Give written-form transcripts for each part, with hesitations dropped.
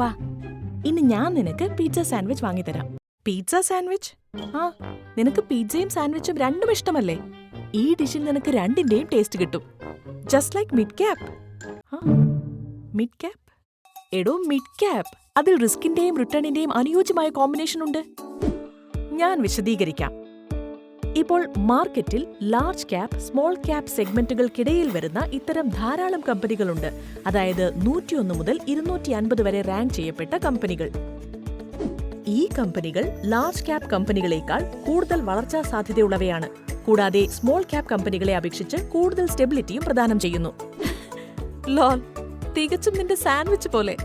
വാ, ഇന്ന് ഞാൻ നിനക്ക് പിസ്സ സാൻഡ്വിച്ച് വാങ്ങിത്തരാം. Pizza sandwich? ആ, നിനക്ക് പിസ്സയും സാൻഡ്വിച്ചും രണ്ടും ഇഷ്ടമല്ലേ? ഈ ഡിഷിൽ നിനക്ക് രണ്ടിന്റെയും ടേസ്റ്റ് കിട്ടും. Just like mid cap. Mid cap? എടോ, മിഡ് ക്യാപ്പ്. അതിൽ റിസ്കിന്റെയും റിട്ടേണിന്റെയും അനുയോജ്യമായ കോമ്പിനേഷൻ ഉണ്ട്. ഞാൻ വിശദീകരിക്കാം. ഇപ്പോൾ മാർക്കറ്റിൽ ലാർജ് ക്യാപ്, സ്മോൾ ക്യാപ് സെഗ്മെന്റുകൾക്കിടയിൽ വരുന്ന ഇത്തരം ധാരാളം കമ്പനികളുണ്ട്. അതായത് 101 മുതൽ 250 വരെ റാങ്ക് ചെയ്യപ്പെട്ട കമ്പനികൾ. ഈ കമ്പനികൾ ലാർജ് ക്യാപ് കമ്പനികളേക്കാൾ കൂടുതൽ വളർച്ചാ സാധ്യതയുള്ളവയാണ്. കൂടാതെ സ്മോൾ ക്യാപ് കമ്പനികളെ അപേക്ഷിച്ച് കൂടുതൽ സ്റ്റെബിലിറ്റിയും പ്രദാനം ചെയ്യുന്നു. ലോൽ, തികച്ചും നിന്റെ സാൻഡ്വിച്ച് പോലെ.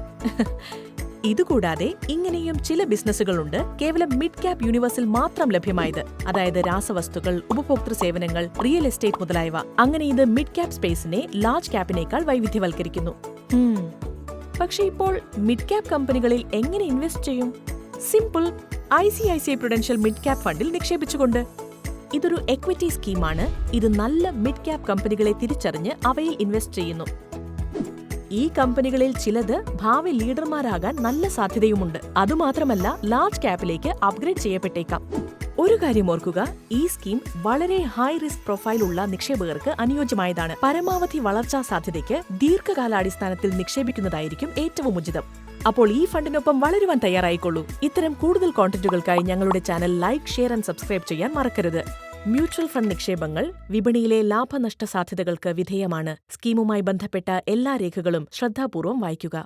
ഇതുകൂടാതെ ഇങ്ങനെയും ചില ബിസിനസ്സുകളുണ്ട് കേവലം മിഡ് ക്യാപ് യൂണിവേഴ്സിൽ മാത്രം ലഭ്യമായത്. അതായത് രാസവസ്തുക്കൾ, ഉപഭോക്തൃ സേവനങ്ങൾ, റിയൽ എസ്റ്റേറ്റ് മുതലായവ. അങ്ങനെ ഇത് മിഡ് ക്യാപ് സ്പേസിനെ ലാർജ് ക്യാപ്പിനേക്കാൾ വൈവിധ്യവൽക്കരിക്കുന്നു. പക്ഷെ ഇപ്പോൾ മിഡ് ക്യാപ് കമ്പനികളിൽ എങ്ങനെ ഇൻവെസ്റ്റ് ചെയ്യും? Simple. ICICI Prudential mid cap ഫണ്ടിൽ നിക്ഷേപിച്ചുകൊണ്ട്. ഇതൊരു എക്വിറ്റി സ്കീമാണ്. ഇത് നല്ല മിഡ് ക്യാപ് കമ്പനികളെ തിരിച്ചറിഞ്ഞ് അവയിൽ ഇൻവെസ്റ്റ് ചെയ്യുന്നു. ഈ കമ്പനികളിൽ ചിലത് ഭാവി ലീഡർമാരാകാൻ നല്ല സാധ്യതയുമുണ്ട്. അതുമാത്രമല്ല, ലാർജ് ക്യാപ്പിലേക്ക് അപ്ഗ്രേഡ് ചെയ്യപ്പെട്ടേക്കാം. ഒരു കാര്യം ഓർക്കുക, ഈ സ്കീം വളരെ ഹൈ റിസ്ക് പ്രൊഫൈൽ ഉള്ള നിക്ഷേപകർക്ക് അനുയോജ്യമായതാണ്. പരമാവധി വളർച്ചാ സാധ്യതയ്ക്ക് ദീർഘകാലാടിസ്ഥാനത്തിൽ നിക്ഷേപിക്കുന്നതായിരിക്കും ഏറ്റവും ഉചിതം. അപ്പോൾ ഈ ഫണ്ടിനൊപ്പം വളരുവാൻ തയ്യാറായിക്കൊള്ളൂ. ഇത്തരം കൂടുതൽ കോണ്ടന്റുകൾക്കായി ഞങ്ങളുടെ channel like, share and subscribe ചെയ്യാൻ മറക്കരുത്. മ്യൂച്വൽ ഫണ്ട് നിക്ഷേപങ്ങൾ വിപണിയിലെ ലാഭനഷ്ട സാധ്യതകൾക്ക് വിധേയമാണ്. സ്കീമുമായി ബന്ധപ്പെട്ട എല്ലാ രേഖകളും ശ്രദ്ധാപൂർവം വായിക്കുക.